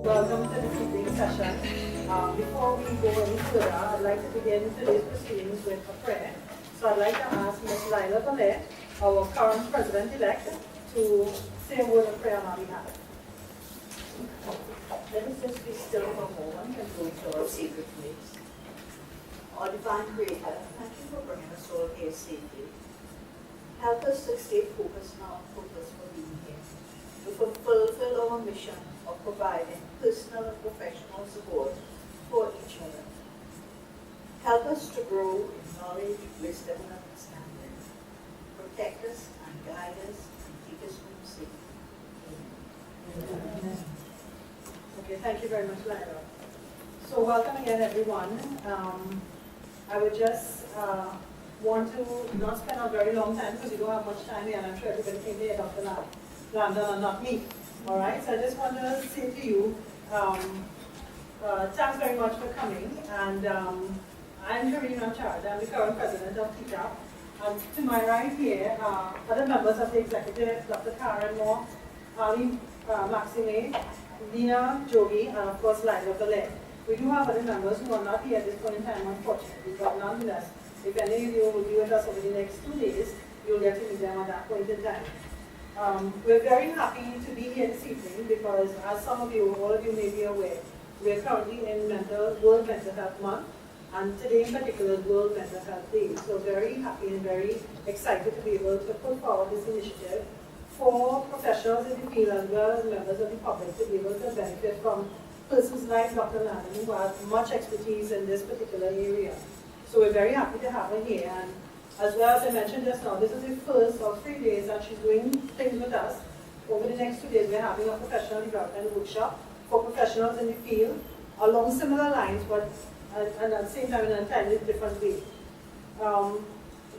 Welcome to this evening's session. Before we go any further, I'd like to begin today's proceedings with a prayer. So I'd like to ask Ms. Lila Valet, our current President-elect, to say a word of prayer on our behalf. Let us just be still for a moment and go to our secret place. Our divine Creator, thank you for bringing us all here safely. Help us to stay focused on our purpose for being here. We fulfill our mission of providing personal and professional support for each other. Help us to grow in knowledge, wisdom, and understanding. Protect us and guide us and keep us home safe. Amen. Okay, thank you very much, Lila. So welcome again, everyone. I would just want to not spend a very long time because we don't have much time here, and I'm sure everybody came here, Dr. Landon, and not me. All right, so I just want to say to you, thanks very much for coming. And I'm Karina Chard. I'm the current president of pt1. And to my right here are other members of the executive, Dr. Karen Moore, Ali Maxime, Lina Jogi, and of course Lila Valet. We do have other members who are not here at this point in time, unfortunately, but nonetheless, if any of you will be with us over the next 2 days, you'll get to meet them at that point in time. We're very happy to be here this evening because, as some of you, all of you may be aware, we're currently in World Mental Health Month, and today in particular is World Mental Health Day. So very happy and very excited to be able to put forward this initiative for professionals in the field as well as members of the public to be able to benefit from persons like Dr. Landon who have much expertise in this particular area. So we're very happy to have her here. And as well as I mentioned just now, this is the first of 3 days that she's doing things with us. Over the next 2 days, we're having a professional development workshop for professionals in the field along similar lines, but and at the same time in an entirely different way.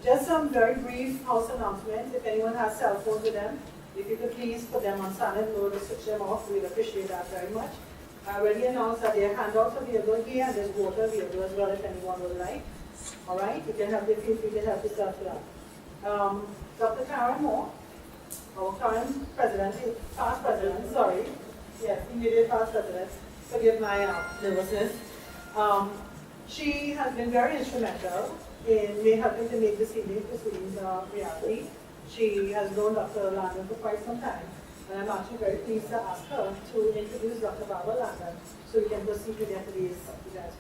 Just some very brief house announcements. If anyone has cell phones with them, if you could please put them on silent mode or switch them off, we'd appreciate that very much. I already announced that there are handouts available here and there's water available as well if anyone would like. All right, you can help, feel free to help yourself to that. Dr. Karen Moore, our current president, past president, sorry. Yes, immediate past president. Forgive my nervousness. She has been very instrumental in helping to make this evening's proceedings a reality. She has known Dr. Landon for quite some time, and I'm actually very pleased to ask her to introduce Dr. Barbara Landon so we can proceed to get today's events.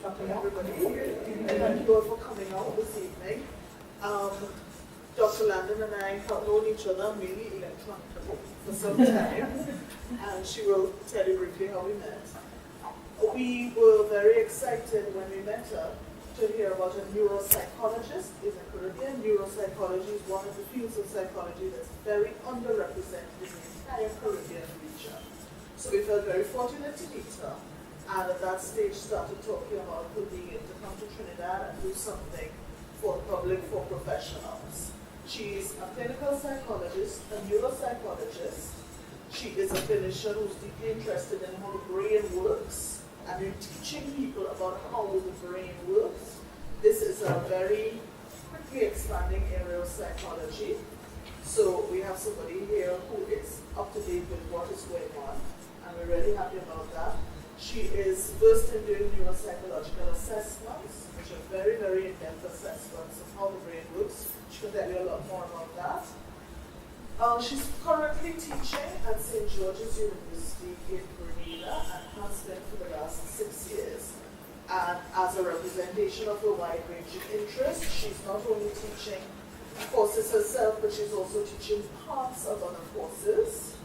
Dr. Everybody here, and thank you all for coming out this evening. Dr. Landon and I have known each other mainly electronically for some time, and she will tell you briefly how we met. We were very excited when we met her to hear about a neuropsychologist in the Caribbean. Neuropsychology is one of the fields of psychology that's very underrepresented in the entire Caribbean region. So we felt very fortunate to meet her, and at that stage started talking about her being able to come to Trinidad and do something for the public, for professionals. She's a clinical psychologist, a neuropsychologist. She is a clinician who's deeply interested in how the brain works and in teaching people about how the brain works. This is a very quickly expanding area of psychology. So we have somebody here who is up to date with what is going on, and we're really happy about that. She is versed in doing neuropsychological assessments, which are very, very in-depth assessments of how the brain works. She can tell you a lot more about that. She's currently teaching at St. George's University in Grenada and has been for the last 6 years. And as a representation of a wide range of interests, she's not only teaching courses herself, but she's also teaching parts of other courses.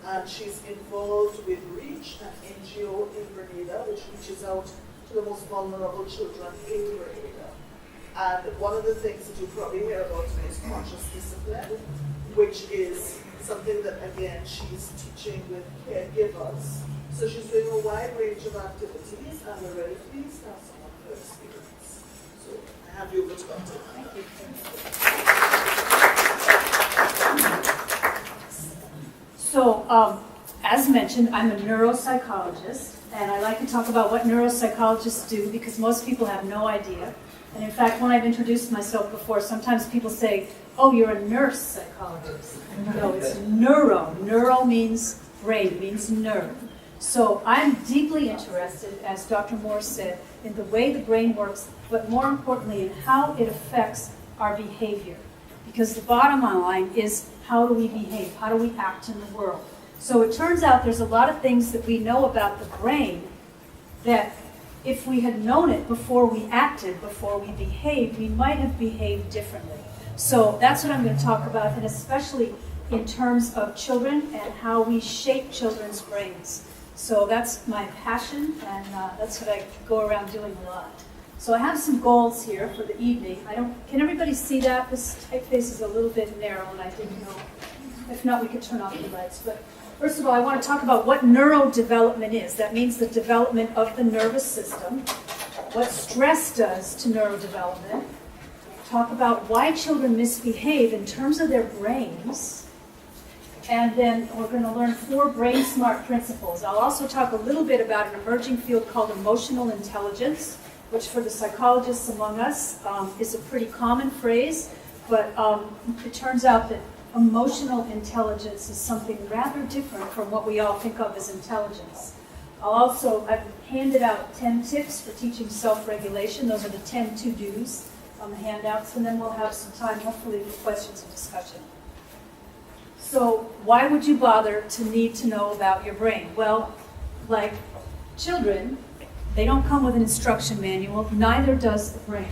And she's involved with REACH, an NGO in Grenada, which reaches out to the most vulnerable children in Grenada. And one of the things that you probably hear about today is conscious discipline, which is something that, again, she's teaching with caregivers. So she's doing a wide range of activities, and we're very pleased to have someone with her experience. So I have you over to Dr. Thank you. So, as mentioned, I'm a neuropsychologist, and I like to talk about what neuropsychologists do because most people have no idea. And in fact, when I've introduced myself before, sometimes people say, oh, you're a nurse psychologist. No, it's neuro. Neuro means brain, means nerve. So I'm deeply interested, as Dr. Moore said, in the way the brain works, but more importantly, in how it affects our behavior. Because the bottom line is, how do we behave? How do we act in the world? So it turns out there's a lot of things that we know about the brain that if we had known it before we acted, before we behaved, we might have behaved differently. So that's what I'm going to talk about, and especially in terms of children and how we shape children's brains. So that's my passion, and that's what I go around doing a lot. So I have some goals here for the evening. Can everybody see that? This typeface is a little bit narrow, and I didn't know. If not, we could turn off the lights. But first of all, I want to talk about what neurodevelopment is. That means the development of the nervous system, what stress does to neurodevelopment, talk about why children misbehave in terms of their brains, and then we're going to learn 4 brain smart principles. I'll also talk a little bit about an emerging field called emotional intelligence, which for the psychologists among us is a pretty common phrase, but it turns out that emotional intelligence is something rather different from what we all think of as intelligence. I've handed out 10 tips for teaching self-regulation. Those are the 10 to-dos on the handouts, and then we'll have some time, hopefully, for questions and discussion. So why would you bother to need to know about your brain? Well, like children, they don't come with an instruction manual, neither does the brain.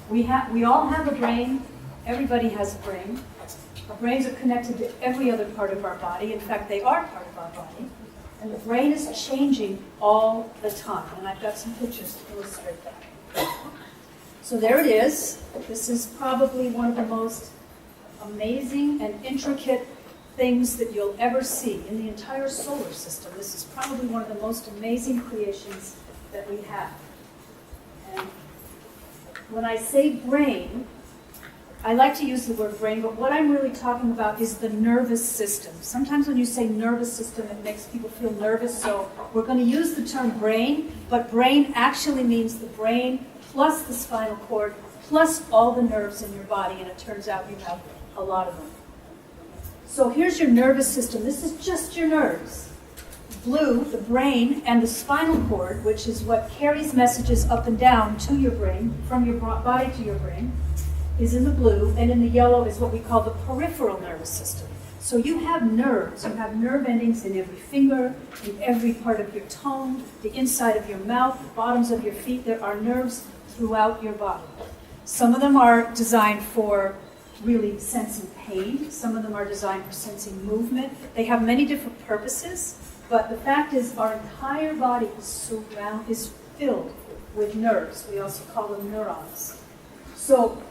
We all have a brain, everybody has a brain. Our brains are connected to every other part of our body. In fact, they are part of our body. And the brain is changing all the time. And I've got some pictures to illustrate that. So there it is. This is probably one of the most amazing and intricate things that you'll ever see in the entire solar system. This is probably one of the most amazing creations that we have. And when I say brain, I like to use the word brain, but what I'm really talking about is the nervous system. Sometimes when you say nervous system, it makes people feel nervous, so we're going to use the term brain, but brain actually means the brain plus the spinal cord plus all the nerves in your body, and it turns out you have a lot of them. So here's your nervous system. This is just your nerves. Blue, the brain, and the spinal cord, which is what carries messages up and down to your brain, from your body to your brain, is in the blue, and in the yellow is what we call the peripheral nervous system. So you have nerves. You have nerve endings in every finger, in every part of your tongue, the inside of your mouth, the bottoms of your feet. There are nerves throughout your body. Some of them are designed for really sensing pain. Some of them are designed for sensing movement. They have many different purposes, but the fact is our entire body is filled with nerves. We also call them neurons. So,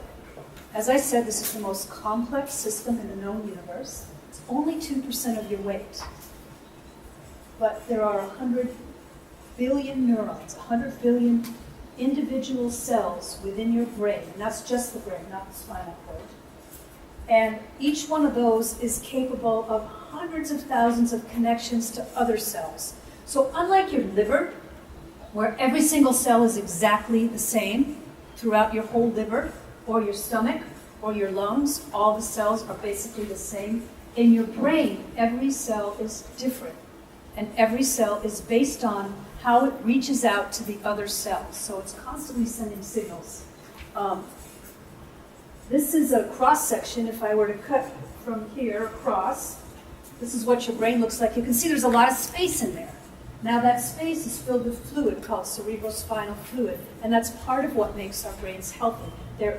as I said, this is the most complex system in the known universe. It's only 2% of your weight. But there are 100 billion neurons, 100 billion individual cells within your brain. And that's just the brain, not the spinal cord. And each one of those is capable of hundreds of thousands of connections to other cells. So unlike your liver, where every single cell is exactly the same throughout your whole liver, or your stomach, or your lungs, all the cells are basically the same. In your brain, every cell is different. And every cell is based on how it reaches out to the other cells. So it's constantly sending signals. This is a cross-section. If I were to cut from here across, this is what your brain looks like. You can see there's a lot of space in there. Now that space is filled with fluid called cerebrospinal fluid, and that's part of what makes our brains healthy. They're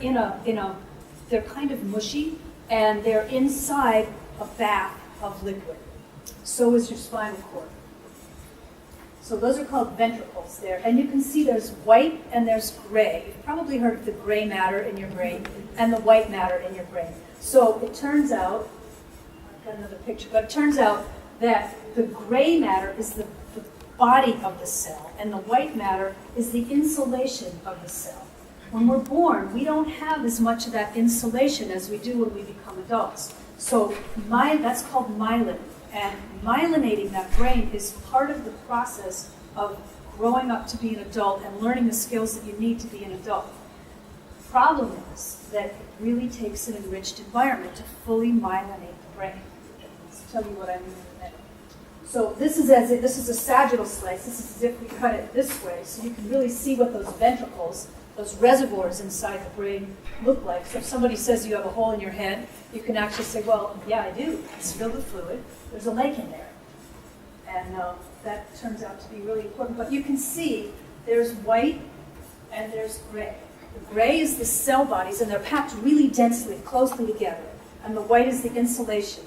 they're kind of mushy, and they're inside a bath of liquid. So is your spinal cord. So those are called ventricles there. And you can see there's white and there's gray. You've probably heard of the gray matter in your brain and the white matter in your brain. So it turns out, I've got another picture, but it turns out that the gray matter is the body of the cell, and the white matter is the insulation of the cell. When we're born, we don't have as much of that insulation as we do when we become adults. So that's called myelin. And myelinating that brain is part of the process of growing up to be an adult and learning the skills that you need to be an adult. The problem is that it really takes an enriched environment to fully myelinate the brain. I'll tell you what I mean in a minute. So this is a sagittal slice. This is as if we cut it this way, so you can really see what those ventricles, those reservoirs inside the brain look like. So if somebody says you have a hole in your head, you can actually say, well, yeah, I do. It's filled with fluid. There's a lake in there. And that turns out to be really important. But you can see there's white and there's gray. The gray is the cell bodies, and they're packed really densely, closely together. And the white is the insulation.